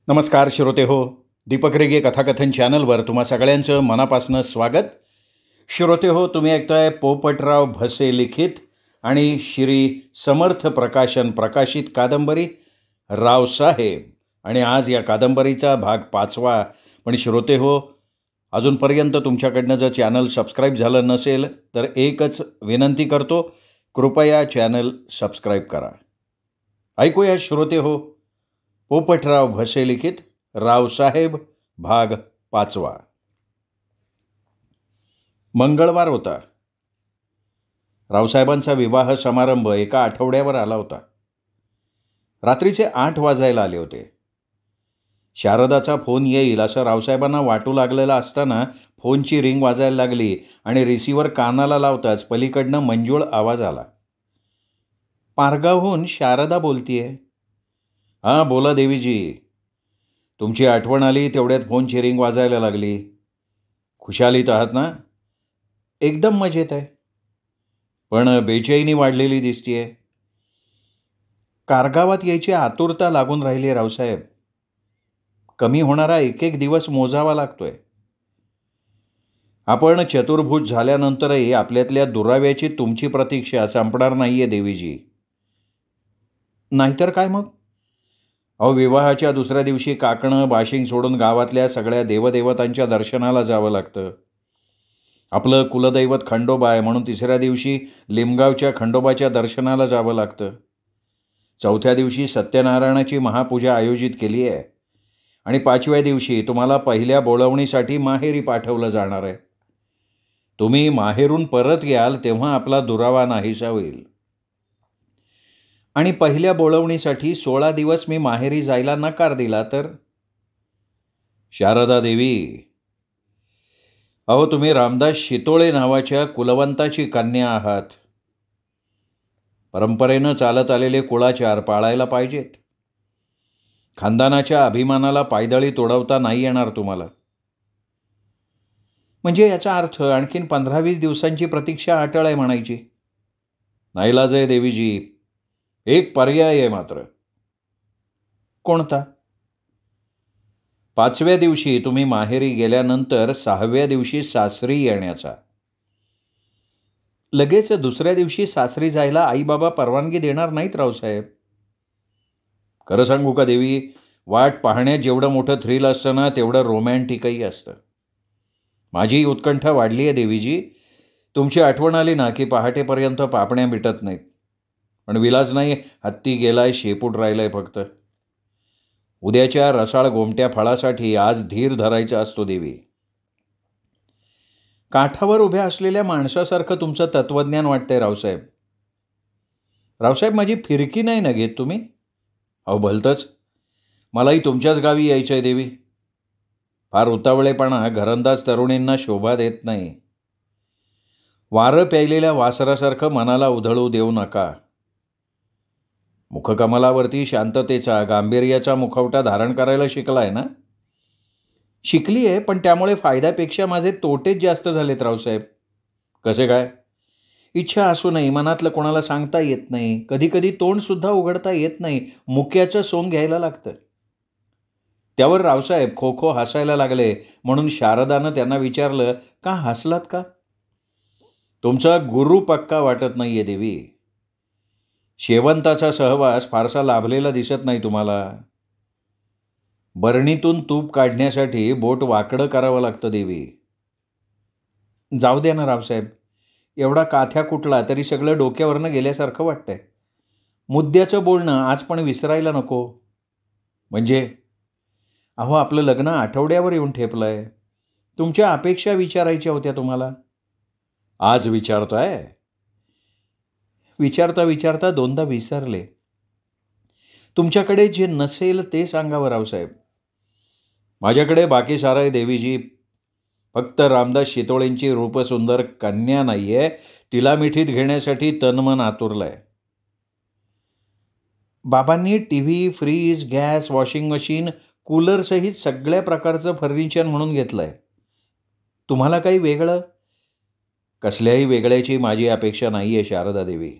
नमस्कार श्रोते हो. दीपक रेगे कथाकथन चॅनलवर तुम्हा सगळ्यांचं मनापासून स्वागत. श्रोते हो, तुम्ही ऐकताय पोपटराव भसे लिखित आणि श्री समर्थ प्रकाशन प्रकाशित कादंबरी रावसाहेब. आणि आज या कादंबरीचा भाग 5वा. पण श्रोते हो, अजूनपर्यंत तुमच्याकडनं जर चॅनल सबस्क्राईब झालं नसेल तर एकच विनंती करतो, कृपया चॅनल सबस्क्राईब करा. ऐकूया श्रोते हो, पोपटराव भसे लिखित रावसाहेब भाग 5वा. मंगळवार होता. रावसाहेबांचा विवाह समारंभ एका आठवड्यावर आला होता. रात्रीचे 8 वाजायला आले होते. शारदाचा फोन येईल असं रावसाहेबांना वाटू लागलेला असताना फोनची रिंग वाजायला लागली आणि रिसिव्हर कानाला लावताच पलीकडनं मंजूळ आवाज आला. पारगावहून शारदा बोलतीये. हां, बोला देवीजी. तुमची आठवण आली तेवढ्यात फोनची रिंग वाजायला लागली. खुशालीत आहात ना? एकदम मजेत आहे. पण बेचैनी वाढलेली दिसतीये. कारगावात यायची आतुरता लागून राहिली रावसाहेब. कमी होणारा एक एक दिवस मोजावा लागतोय. आपण चतुर्भुज झाल्यानंतरही आपल्यातल्या दुराव्याची तुमची प्रतीक्षा संपणार नाहीये देवीजी. नाहीतर काय मग? अहो, विवाहाच्या दुसऱ्या दिवशी काकणं बाशिंग सोडून गावातल्या सगळ्या देवदेवतांच्या दर्शनाला जावं लागतं. आपलं कुलदैवत खंडोबा आहे म्हणून तिसऱ्या दिवशी लिमगावच्या खंडोबाच्या दर्शनाला जावं लागतं. चौथ्या दिवशी सत्यनारायणाची महापूजा आयोजित केली आहे आणि 5व्या दिवशी तुम्हाला पहिल्या बोळवणीसाठी माहेरी पाठवलं जाणार आहे. तुम्ही माहेरून परत याल तेव्हा आपला दुरावा नाहीसा होईल. आणि पहिल्या बोळवणीसाठी 16 दिवस मी माहेरी जायला नकार दिला तर? शारदा देवी, अहो, तुम्ही रामदास शितोळे नावाच्या कुलवंताची कन्या आहात. परंपरेनं चालत आलेले कुळाचार पाळायला पाहिजेत. खानदानाच्या अभिमानाला पायदळी तोडवता नाही येणार तुम्हाला. म्हणजे याचा अर्थ आणखीन 15-20 दिवसांची प्रतीक्षा अटळ आहे म्हणायची. नाईलाज आहे देवीजी. एक पर्याय आहे मात्र. कोणता? 5व्या दिवशी तुम्ही माहेरी गेल्यानंतर 6व्या दिवशी सासरी येण्याचा. लगेच दुसऱ्या दिवशी सासरी जायला आईबाबा परवानगी देणार नाहीत रावसाहेब. खरं सांगू का देवी, वाट पाहण्यात जेवढं मोठं थ्रिल असतं ना तेवढं रोमॅन्टिकही असतं. माझी उत्कंठा वाढली आहे देवीजी. तुमची आठवण आली ना की पहाटेपर्यंत पापण्या मिटत नाहीत. पण विलाज नाही, हत्ती गेलाय, शेपूट राहिलाय फक्त. उद्याच्या रसाळ गोमट्या फळासाठी आज धीर धरायचा असतो देवी. काठावर उभ्या असलेल्या माणसासारखं तुमचं तत्वज्ञान वाटतंय रावसाहेब. रावसाहेब, माझी फिरकी नाही ना घेत तुम्ही? अहो भलतंच, मलाही तुमच्याच गावी यायचं आहे देवी. फार उतावळेपणा घरंदाज तरुणींना शोभा देत नाही. वारं प्यायलेल्या वासरासारखं मनाला उधळू देऊ नका. मुखकमलावरती शांततेचा, गांभीर्याचा मुखवटा धारण करायला शिकलाय ना? शिकली आहे, पण त्यामुळे फायद्यापेक्षा माझे तोटेच जास्त झालेत रावसाहेब. कसे काय? इच्छा असूनही मनातलं कोणाला सांगता येत नाही. कधी कधी तोंडसुद्धा उघडता येत नाही. मुक्याचं सोंग घ्यायला लागतं. त्यावर रावसाहेब खो खो हसायला लागले म्हणून शारदानं त्यांना विचारलं, का हसलात का? तुमचा गुरु पक्का वाटत नाहीये देवी. शेवंताचा सहवास फारसा लाभलेला दिसत नाही तुम्हाला. बरणीतून तूप काढण्यासाठी बोट वाकडं करावं लागतं देवी. जाऊ द्या ना रावसाहेब. एवढा काथ्या कुठला तरी सगळं डोक्यावरनं गेल्यासारखं वाटतंय. मुद्द्याचं बोलणं आज पण विसरायला नको. म्हणजे? अहो, आपलं लग्न आठवड्यावर येऊन ठेपलंय. तुमच्या अपेक्षा विचारायच्या होत्या तुम्हाला. आज विचारताय? विचारता विचारता दोनदा विसरले. तुमच्याकडे जे नसेल ते सांगावं रावसाहेब. माझ्याकडे बाकी सारं आहे देवीजी. फक्त रामदास शितोळेंची रूपसुंदर कन्या नाहीये, तिला मिठीत घेण्यासाठी तनमन आतुरलंय. बाबांनी TV, fridge, gas, washing machine, कूलरसहित सगळ्या प्रकारचं फर्निचर म्हणून घेतलंय. तुम्हाला काही वेगळं? कसल्याही वेगळ्याची माझी अपेक्षा नाहीये शारदा देवी.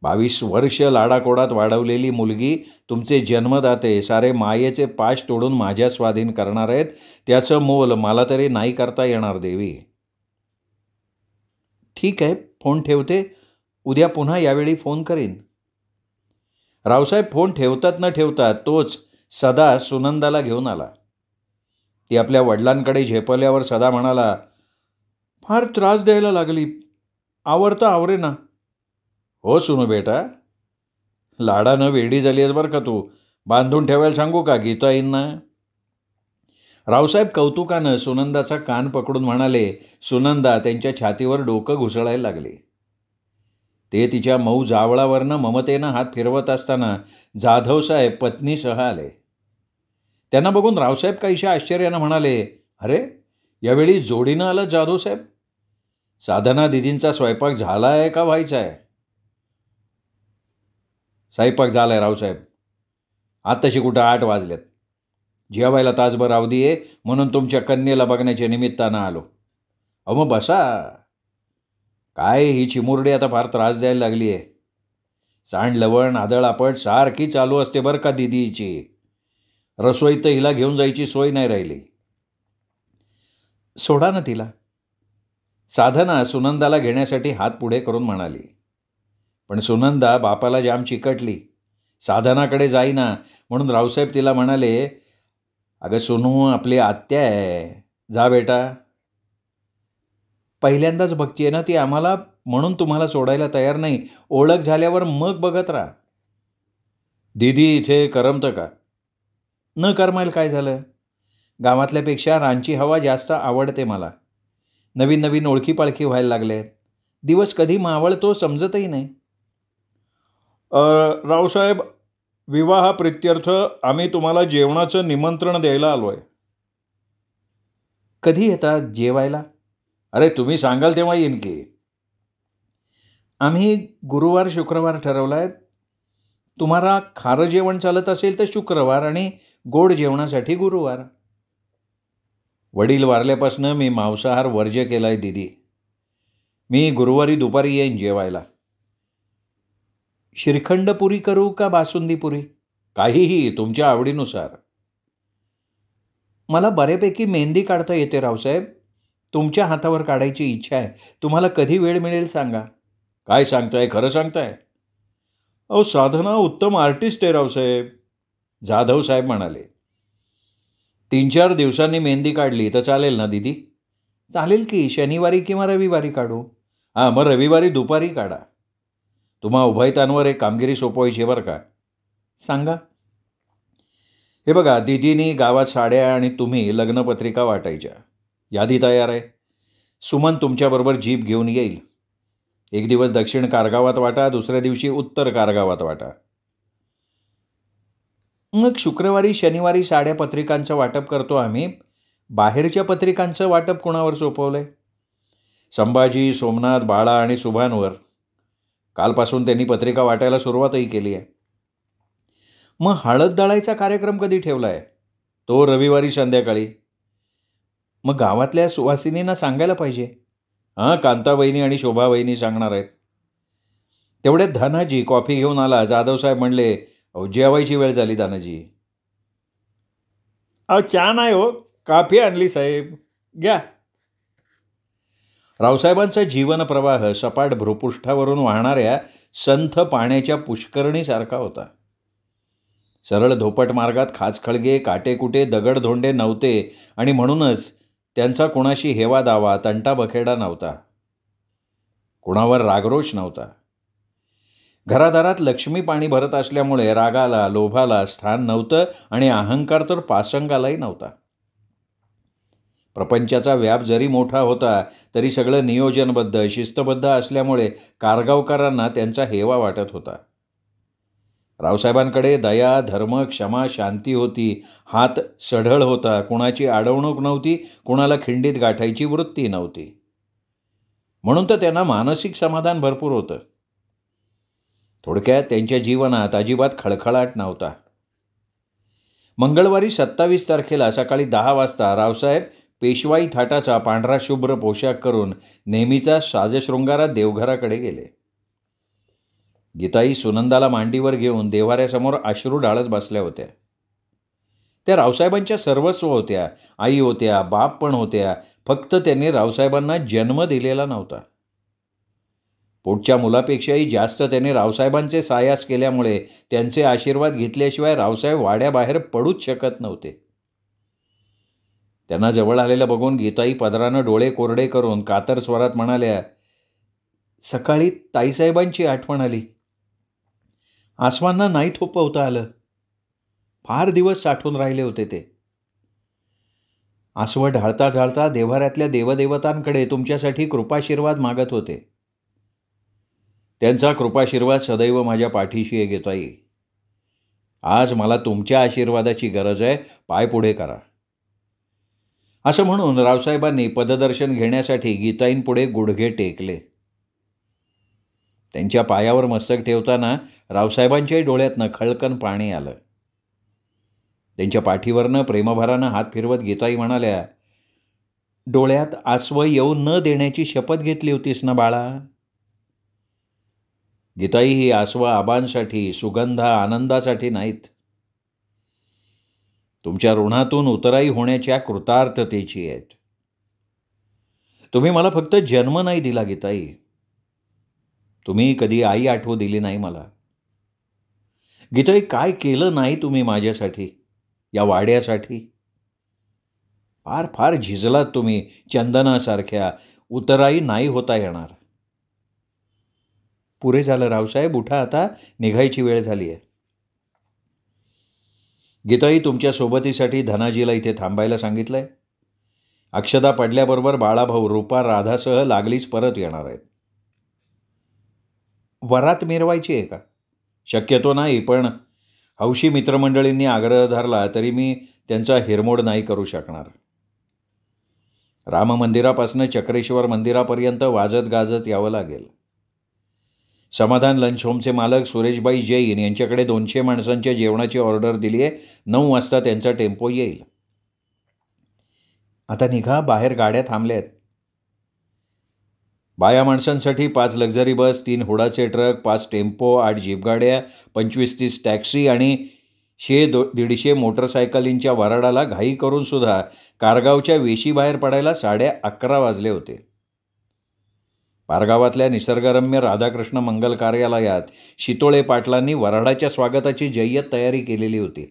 22 वर्ष लाडाकोडात वाढवलेली मुलगी तुमचे जन्मदाते सारे मायेचे पाश तोडून माझ्या स्वाधीन करणार आहेत. त्याचं मोल मला तरी नाही करता येणार देवी. ठीक आहे, फोन ठेवते. उद्या पुन्हा यावेळी फोन करीन. रावसाहेब फोन ठेवतात न ठेवतात तोच सदा सुनंदाला घेऊन आला. ती आपल्या वडिलांकडे झेपल्यावर सदा म्हणाला, फार त्रास द्यायला लागली, आवरता आवरेना. हो सुनू बेटा, लाडानं वेडी झाली आहेस बरं का तू. बांधून ठेवायला सांगू का गीताईंना? रावसाहेब कौतुकानं सुनंदाचा कान पकडून म्हणाले. सुनंदा त्यांच्या छातीवर डोकं घुसळायला लागले. ते तिच्या मऊ जावळावरनं ममतेनं हात फिरवत असताना जाधवसाहेब पत्नीसह आले. त्यांना बघून रावसाहेब काहीशा आश्चर्यानं म्हणाले, अरे यावेळी जोडीनं आलं जाधवसाहेब? साधना दिदींचा स्वयंपाक झाला आहे का व्हायचा आहे? स्वयंपाक झालाय रावसाहेब. आत्ताशी कुठं 8 वाजलेत. जेवायला तासभर अवधी आहे म्हणून तुमच्या कन्येला बघण्याच्या निमित्तानं आलो. अहो मग बसा. काय ही चिमुरडी आता फार त्रास द्यायला लागली आहे. सांड लवण आदळ आपट सारखी चालू असते बरं का दिदीची. रसोईत तर हिला घेऊन जायची सोय नाही राहिली. सोडा ना तिला. साधना सुनंदाला घेण्यासाठी हात पुढे करून म्हणाली. पण सुनंदा बापाला जाम चिकटली. साधनाकडे जाईना म्हणून रावसाहेब तिला म्हणाले, अगं सुनू आपली आत्या आहे, जा बेटा. पहिल्यांदाच बघतीये ना ती आम्हाला, म्हणून तुम्हाला सोडायला तयार नाही. ओळख झाल्यावर मग बघत राहा. दीदी इथे करमतं का? न करमायला काय झालं? गावातल्यापेक्षा रांची हवा जास्त आवडते मला. नवीन नवीन ओळखी पाळखी व्हायला लागल्यात. दिवस कधी मावळतो समजतही नाही. रावसाहेब, विवाह प्रित्यर्थ आम्ही तुम्हाला जेवणाचं निमंत्रण द्यायला आलो आहे. कधी येतात जेवायला? अरे तुम्ही सांगाल तेव्हा येईन की. आम्ही गुरुवार शुक्रवार ठरवला आहे. तुम्हाला खारं जेवण चालत असेल तर शुक्रवार आणि गोड जेवणासाठी गुरुवार. वडील वारल्यापासून मी मांसाहार वर्ज्य केला आहे दीदी. मी गुरुवारी दुपारी येईन जेवायला. श्रीखंडपुरी करू का बासुंदीपुरी? काहीही तुमच्या आवडीनुसार. मला बऱ्यापैकी मेहंदी काढता येते रावसाहेब. तुमच्या हातावर काढायची इच्छा आहे. तुम्हाला कधी वेळ मिळेल सांगा. काय सांगताय, खरं सांगताय? अहो साधना उत्तम आर्टिस्ट आहे रावसाहेब, जाधव साहेब म्हणाले. 3-4 दिवसांनी मेहंदी काढली तर चालेल ना दीदी? चालेल की, शनिवारी किंवा रविवारी काढू. हां मग रविवारी दुपारी काढा. तुम्हा उभयतांवर एक कामगिरी सोपवायची बरं का. सांगा. हे बघा, दीदीनी गावात साड्या आणि तुम्ही लग्नपत्रिका वाटायच्या. यादी तयार आहे. सुमन तुमच्याबरोबर जीप घेऊन येईल. एक दिवस दक्षिण कारगावात वाटा, दुसऱ्या दिवशी उत्तर कारगावात वाटा. मग शुक्रवारी शनिवारी साड्या पत्रिकांचं वाटप करतो आम्ही. बाहेरच्या पत्रिकांचं वाटप कुणावर सोपवलं आहे? संभाजी, सोमनाथ, बाळा आणि सुभानवर. कालपासून त्यांनी पत्रिका वाटायला सुरुवातही केली आहे. मग हळद दळायचा कार्यक्रम कधी ठेवला आहे? तो रविवारी संध्याकाळी. मग गावातल्या सुवासिनींना सांगायला पाहिजे. हां, कांतावहिनी आणि शोभावहिनी सांगणार आहेत. तेवढ्यात धनाजी कॉफी घेऊन आला. जाधवसाहेब म्हणले, अहो जेवायची वेळ झाली दानाजी. अहो चहा नाही हो, कॉफी आणली साहेब, घ्या. रावसाहेबांचा जीवनप्रवाह सपाट भ्रूपृष्ठावरून वाहणाऱ्या संथ पाण्याच्या पुष्करणीसारखा होता. सरळ धोपट मार्गात खाचखळगे, काटेकुटे, दगडधोंडे नव्हते आणि म्हणूनच त्यांचा कुणाशी हेवा दावा, तंटाबखेडा नव्हता. कुणावर रागरोष नव्हता. घरादारात लक्ष्मी पाणी भरत असल्यामुळे रागाला, लोभाला स्थान नव्हतं आणि अहंकार तर पासंगालाही नव्हता. प्रपंचाचा व्याप जरी मोठा होता तरी सगळं नियोजनबद्ध, शिस्तबद्ध असल्यामुळे कारगावकरांना त्यांचा हेवा वाटत होता. रावसाहेबांकडे दया, धर्म, क्षमा, शांती होती. हात सढळ होता. कुणाची अडवणूक नव्हती, कुणाला खिंडीत गाठायची वृत्ती नव्हती. म्हणून तर त्यांना मानसिक समाधान भरपूर होतं. थोडक्यात त्यांच्या जीवनात अजिबात खळखळाट नव्हता. मंगळवारी 27 तारखेला सकाळी 10 वाजता रावसाहेब पेशवाई थाटाचा पांढरा शुभ्र पोशाख करून नेहमीचा साजशृंगारात देवघराकडे गेले. गीताई सुनंदाला मांडीवर घेऊन देव्हाऱ्यासमोर अश्रू ढाळत बसल्या होत्या. त्या रावसाहेबांच्या सर्वस्व होत्या, आई होत्या, बाप पण होत्या. फक्त त्यांनी रावसाहेबांना जन्म दिलेला नव्हता. पोटच्या मुलापेक्षाही जास्त त्यांनी रावसाहेबांचे सायास केल्यामुळे त्यांचे आशीर्वाद घेतल्याशिवाय रावसाहेब वाड्याबाहेर पडूच शकत नव्हते. त्यांना जवळ आलेलं बघून गीताई पदरानं डोळे कोरडे करून कातर स्वरात म्हणाल्या, सकाळी ताईसाहेबांची आठवण आली. आसवांना नाही थोपवता आलं. फार दिवस साठून राहिले होते ते. आसवं ढाळता ढाळता देव्हाऱ्यातल्या देवदेवतांकडे तुमच्यासाठी कृपाशीर्वाद मागत होते. त्यांचा कृपाशीर्वाद सदैव माझ्या पाठीशी आहे गीताई. आज मला तुमच्या आशीर्वादाची गरज आहे, पाय पुढे करा. असं म्हणून रावसाहेबांनी पददर्शन घेण्यासाठी गीताईंपुढे गुडघे टेकले. त्यांच्या पायावर मस्तक ठेवताना रावसाहेबांच्याही डोळ्यातनं खळकन पाणी आलं. त्यांच्या पाठीवरनं प्रेमभरानं हात फिरवत गीताई म्हणाल्या, डोळ्यात आसवं येऊ न देण्याची शपथ घेतली होतीस ना बाळा. गीताई, ही आसवं आबांसाठी, सुगंधा, आनंदासाठी नाहीत. तुमच्या ऋणातून उतराई होण्याच्या कृतार्थतेची आहेत. तुम्ही मला फक्त जन्म नाही दिला गीताई, तुम्ही कधी आई आठवू दिली नाही मला. गीताई, काय केलं नाही तुम्ही माझ्यासाठी, या वाड्यासाठी. फार फार झिजलात तुम्ही चंदनासारख्या. उतराई नाही होता येणार. पुरे झालं रावसाहेब, उठा आता, निघायची वेळ झाली आहे. गीताई, तुमच्या सोबतीसाठी धनाजीला इथे थांबायला सांगितलंय. अक्षदा पडल्याबरोबर बाळाभाऊ, रूपा, राधासह लागलीच परत येणार आहेत. वरात मिरवायची आहे का? शक्यतो नाही, पण हौशी मित्रमंडळींनी आग्रह धरला तरी मी त्यांचा हिरमोड नाही करू शकणार. राम मंदिरापासून चक्रेश्वर मंदिरापर्यंत वाजत गाजत यावं लागेल. समाधान लंच होमचे मालक सुरेशबाई जैन यांच्याकडे 200 माणसांच्या जेवणाची ऑर्डर दिली आहे. 9 वाजता त्यांचा टेम्पो येईल. आता निघा, बाहेर गाड्या थांबल्या आहेत. बाया माणसांसाठी 5 लक्झरी बस, 3 हुडाचे ट्रक, 5 टेम्पो, 8 जीपगाड्या, 25-30 टॅक्सी आणि 100-150 मोटरसायकलींच्या वराडाला घाई करून सुद्धा कारगावच्या वेशीबाहेर पडायला 11:30 वाजले होते. पारगावातल्या निसर्गरम्य राधाकृष्ण मंगल कार्यालयात शितोळे पाटलांनी वराडाच्या स्वागताची जय्यत तयारी केलेली होती.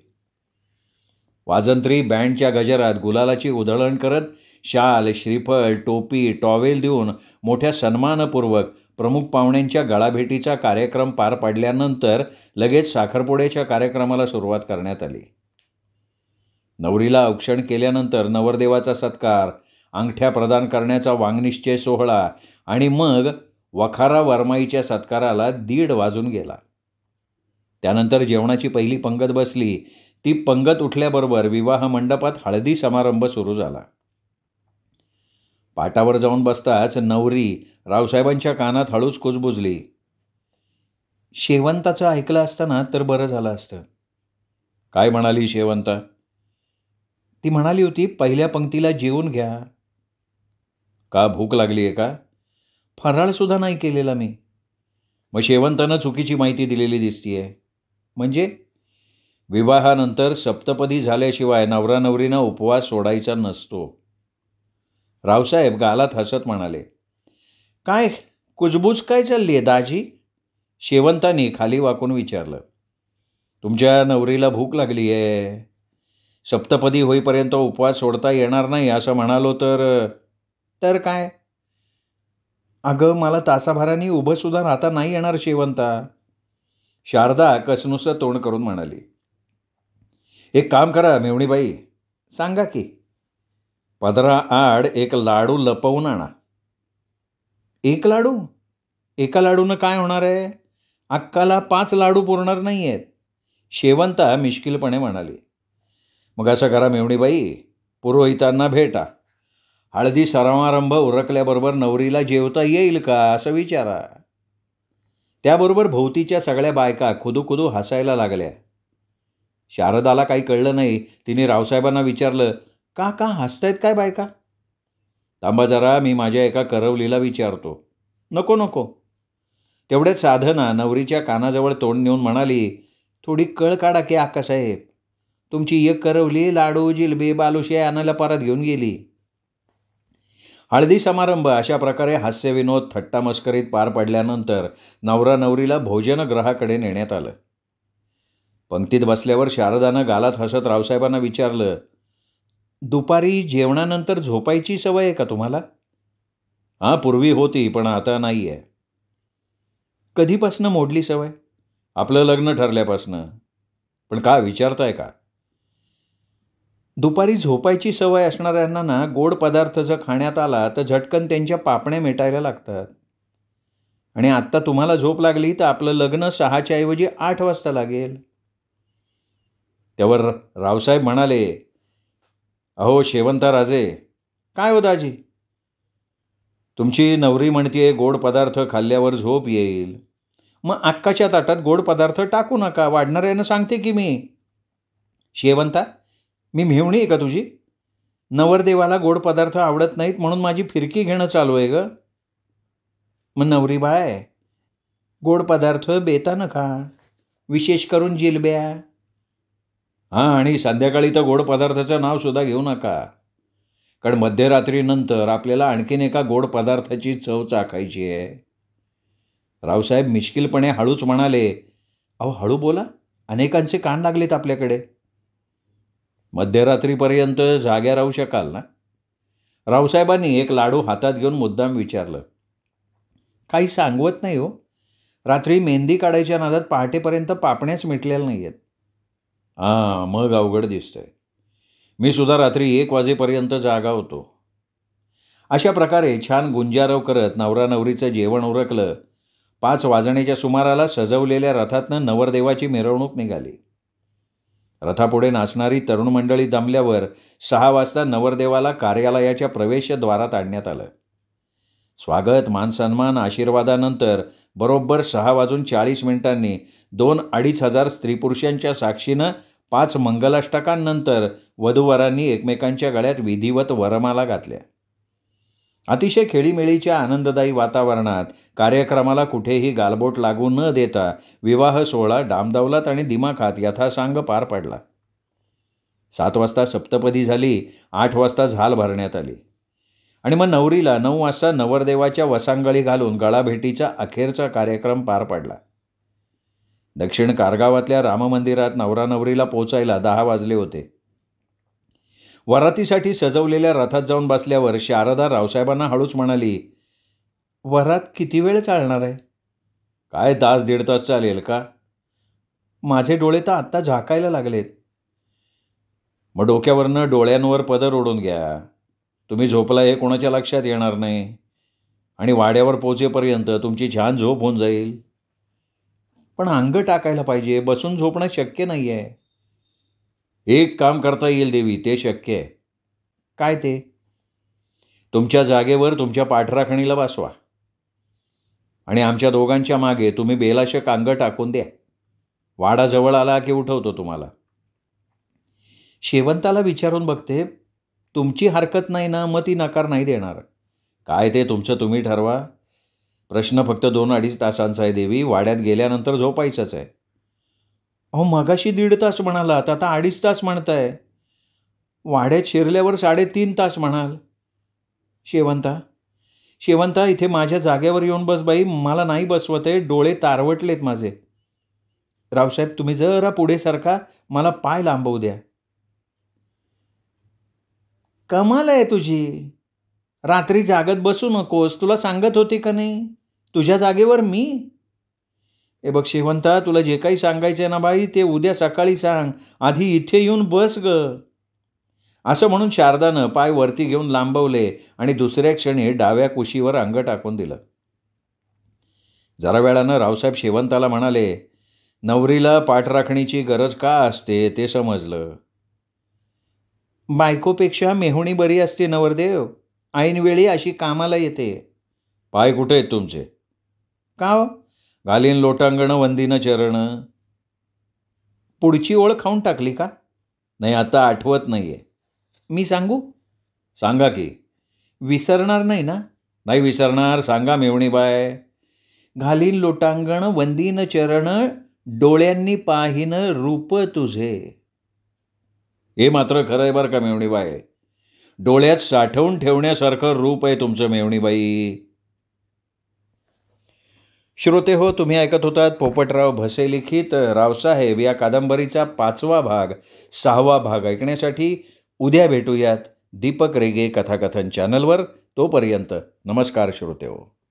वाजंत्री बँडच्या गजरात गुलालाची उधळण करत शाल, श्रीफळ, टोपी, टॉवेल देऊन मोठ्या सन्मानपूर्वक प्रमुख पाहुण्यांच्या गळाभेटीचा कार्यक्रम पार पडल्यानंतर लगेच साखरपुड्याच्या कार्यक्रमाला सुरुवात करण्यात आली. नवरीला औक्षण केल्यानंतर नवरदेवाचा सत्कार, अंगठ्या प्रदान करण्याचा वांगनिश्चय सोहळा आणि मग वखारा वरमाईच्या सत्काराला 1:30 वाजून गेला. त्यानंतर जेवणाची पहिली पंगत बसली. ती पंगत उठल्याबरोबर विवाह मंडपात हळदी समारंभ सुरू झाला. पाटावर जाऊन बसताच नवरी रावसाहेबांच्या कानात हळूच कुजबुजली, शेवंताचं ऐकलं असतं ना तर बरं झालं असतं. काय म्हणाली शेवंता? ती म्हणाली होती, पहिल्या पंक्तीला जेवून घ्या. का भूक लागली आहे का? फराळसुद्धा नाही केलेला मी. मग शेवंतानं चुकीची माहिती दिलेली दिसतीये. म्हणजे विवाहानंतर सप्तपदी झाल्याशिवाय नवरा नवरीनं उपवास सोडायचा नसतो. रावसाहेब गालात हसत म्हणाले, काय कुजबूज काय चालली आहे दाजी? शेवंतानी खाली वाकून विचारलं. तुमच्या नवरीला भूक लागली आहे. सप्तपदी होईपर्यंत उपवास सोडता येणार नाही असं म्हणालो तर काय? अगं, मला तासाभराने उभं सुद्धा राहता नाही येणार शेवंता. शारदा कसनुसं तोंड करून म्हणाली. एक काम करा मेवणीबाई. सांगा की. पदराआड एक लाडू लपवून आणा. एक लाडू? एका लाडूनं काय होणार आहे? अक्काला 5 लाडू पुरणार नाही आहेत. शेवंता मिश्किलपणे म्हणाली. मग असं करा मेवणीबाई, पुरोहितांना भेटा. हळदी समारंभ उरकल्याबरोबर नवरीला जेवता येईल का असं विचारा. त्याबरोबर भोवतीच्या सगळ्या बायका खुदूखुदू हसायला लागल्या. शारदाला काही कळलं नाही. तिने रावसाहेबांना विचारलं, का हसतायत काय बायका? थांबा जरा, मी माझ्या एका करवलीला विचारतो. नको. तेवढ्यात साधना नवरीच्या कानाजवळ तोंड नेऊन म्हणाली, थोडी कळ काढा की आक्कासाहेब. तुमची एक करवली लाडू जिलबी बालुशाही आणायला परत घेऊन गेली. हळदी समारंभ अशा प्रकारे हास्यविनोद थट्टा मस्करीत पार पडल्यानंतर नवरा नवरीला भोजनगृहाकडे नेण्यात आलं. पंक्तीत बसल्यावर शारदानं गालात हसत रावसाहेबांना विचारलं, दुपारी जेवणानंतर झोपायची सवय आहे का तुम्हाला? हां, पूर्वी होती, पण आता नाही आहे. कधीपासनं मोडली सवय? आपलं लग्न ठरल्यापासनं. पण का विचारताय का? दुपारी झोपायची सवय असणाऱ्यांना ना गोड पदार्थ जर खाण्यात आला तर झटकन त्यांच्या पापण्या मिटायला लागतात. आणि आत्ता तुम्हाला झोप लागली तर आपलं लग्न 6च्या ऐवजी 8 वाजता लागेल. त्यावर रावसाहेब म्हणाले, अहो शेवंताराजे. काय हो दाजी? तुमची नवरी म्हणतीये गोड पदार्थ खाल्ल्यावर झोप येईल. मग अक्काच्या ताटात गोड पदार्थ टाकू नका, वाढणाऱ्यानं सांगते की मी. शेवंता, मी मेहुणी आहे का तुझी? नवरदेवाला गोड पदार्थ आवडत नाहीत म्हणून माझी फिरकी घेणं चालू आहे ग. मग नवरी बाय, गोड पदार्थ बेतानं खा, विशेष करून जिलब्या. हां, आणि संध्याकाळी तर गोड पदार्थाचं नाव सुद्धा घेऊ नका, कारण मध्यरात्रीनंतर आपल्याला आणखीन एका गोड पदार्थाची चव चाखायची आहे. रावसाहेब मिश्किलपणे हळूच म्हणाले, अहो हळू बोला, अनेकांचे कान लागलेत आपल्याकडे. मध्यरात्रीपर्यंत जाग्या राहू शकाल ना? रावसाहेबांनी एक लाडू हातात घेऊन मुद्दाम विचारलं. काही सांगवत नाही हो. रात्री मेहंदी काढायच्या नादात पहाटेपर्यंत पापण्याच मिटलेल्या नाही आहेत. हां, मग अवघड दिसतंय. मी सुद्धा रात्री 1 वाजेपर्यंत जागा होतो. अशा प्रकारे छान गुंजारव करत नवरा नवरीचं जेवण उरकलं. 5 वाजण्याच्या सुमाराला सजवलेल्या रथातनं नवरदेवाची मिरवणूक निघाली. रथापुढे नाचणारी तरुण मंडळी दमल्यावर 6 वाजता नवरदेवाला कार्यालयाच्या प्रवेशद्वारात आणण्यात आलं. स्वागत, मानसन्मान, आशीर्वादानंतर बरोबर 6:40 2-2.5 हजार स्त्रीपुरुषांच्या साक्षीनं 5 मंगलाष्टकांनंतर वधूवरांनी एकमेकांच्या गळ्यात विधिवत वरमाला घातल्या. अतिशय खेळीमेळीच्या आनंददायी वातावरणात कार्यक्रमाला कुठेही गालबोट लागू न देता विवाह सोहळा डामदौलात आणि दिमाखात यथासांग पार पडला. 7 वाजता सप्तपदी झाली, 8 वाजता झाल भरण्यात आली आणि मग नवरीला 9 वाजता नवरदेवाच्या वसांगळी घालून गळाभेटीचा अखेरचा कार्यक्रम पार पडला. दक्षिण कारगावातल्या राममंदिरात नवरा नवरीला पोचायला 10 वाजले होते. वरातीसाठी सजवलेल्या रथात जाऊन बसल्यावर शारदा रावसाहेबांना हळूच म्हणाली, वरात किती वेळ चालणार आहे? काय 1-1.5 तास चालेल का? माझे डोळे तर आत्ता झाकायला लागलेत. मग डोक्यावरनं डोळ्यांवर पदर ओढून घ्या. तुम्ही झोपला हे कोणाच्या लक्षात येणार नाही आणि वाड्यावर पोचेपर्यंत तुमची छान झोप होऊन जाईल. पण अंग टाकायला पाहिजे, बसून झोपणं शक्य नाही आहे. एक काम करता येईल देवी, ते शक्य आहे. काय ते? तुमच्या जागेवर तुमच्या पाठराखणीला बसवा आणि आमच्या दोघांच्या मागे तुम्ही बेलाशक अंग टाकून द्या. वाडा जवळ आला की उठवतो तुम्हाला. शेवंताला विचारून बघते, तुमची हरकत नाही ना, मग ती नकार नाही देणार. काय ते तुमचं तुम्ही ठरवा. प्रश्न फक्त 2-2.5 तासांचा आहे देवी. वाड्यात गेल्यानंतर झोपायचंच आहे. अहो मगाशी 1.5 तास म्हणालात, आता 2.5 तास म्हणताय. वाड्यात शिरल्यावर 3.5 तास म्हणाल. शेवंता इथे माझ्या जागेवर येऊन बस बाई, मला नाही बसवत आहे, डोळे तारवटलेत माझे. रावसाहेब तुम्ही जरा पुढे सरका, मला पाय लांबवू द्या. कमाल आहे तुझी. रात्री जागत बसू नकोस, तुला सांगत होती का नाही? तुझ्या जागेवर मी. ए बघ शेवंता, तुला जे काही सांगायचं आहे ना बाई, ते उद्या सकाळी सांग. आधी इथे येऊन बस ग. असं म्हणून शारदानं पाय वरती घेऊन लांबवले आणि दुसऱ्या क्षणी डाव्या कुशीवर अंग टाकून दिलं. जरा वेळानं रावसाहेब शेवंताला म्हणाले, नवरीला पाठराखणीची गरज का असते ते समजलं. बायकोपेक्षा मेहुणी बरी असते नवरदेव. ऐनवेळी अशी कामाला येते. पाय कुठे आहेत तुमचे? का हो? घालीन लोटांगणं वंदीनं चरणं. पुढची ओळ खाऊन टाकली का? नाही, आता आठवत नाही आहे. मी सांगू? सांगा की. विसरणार नाही ना? नाही विसरणार, सांगा मेहुणी बाय. घालीन लोटांगण वंदीन चरण, डोळ्यांनी पाहिन रूप तुझे. हे मात्र खरं आहे बरं का मेवणीबाई. डोळ्यात साठवून ठेवण्यासारखं रूप आहे तुमचं मेवणीबाई. श्रोते हो, तुम्ही ऐकत होतात पोपटराव भसे लिखित रावसाहेब या कादंबरीचा 5वा भाग. 6वा भाग ऐकण्यासाठी उद्या भेटूयात दीपक रेगे कथाकथन चॅनलवर. तोपर्यंत नमस्कार श्रोते हो.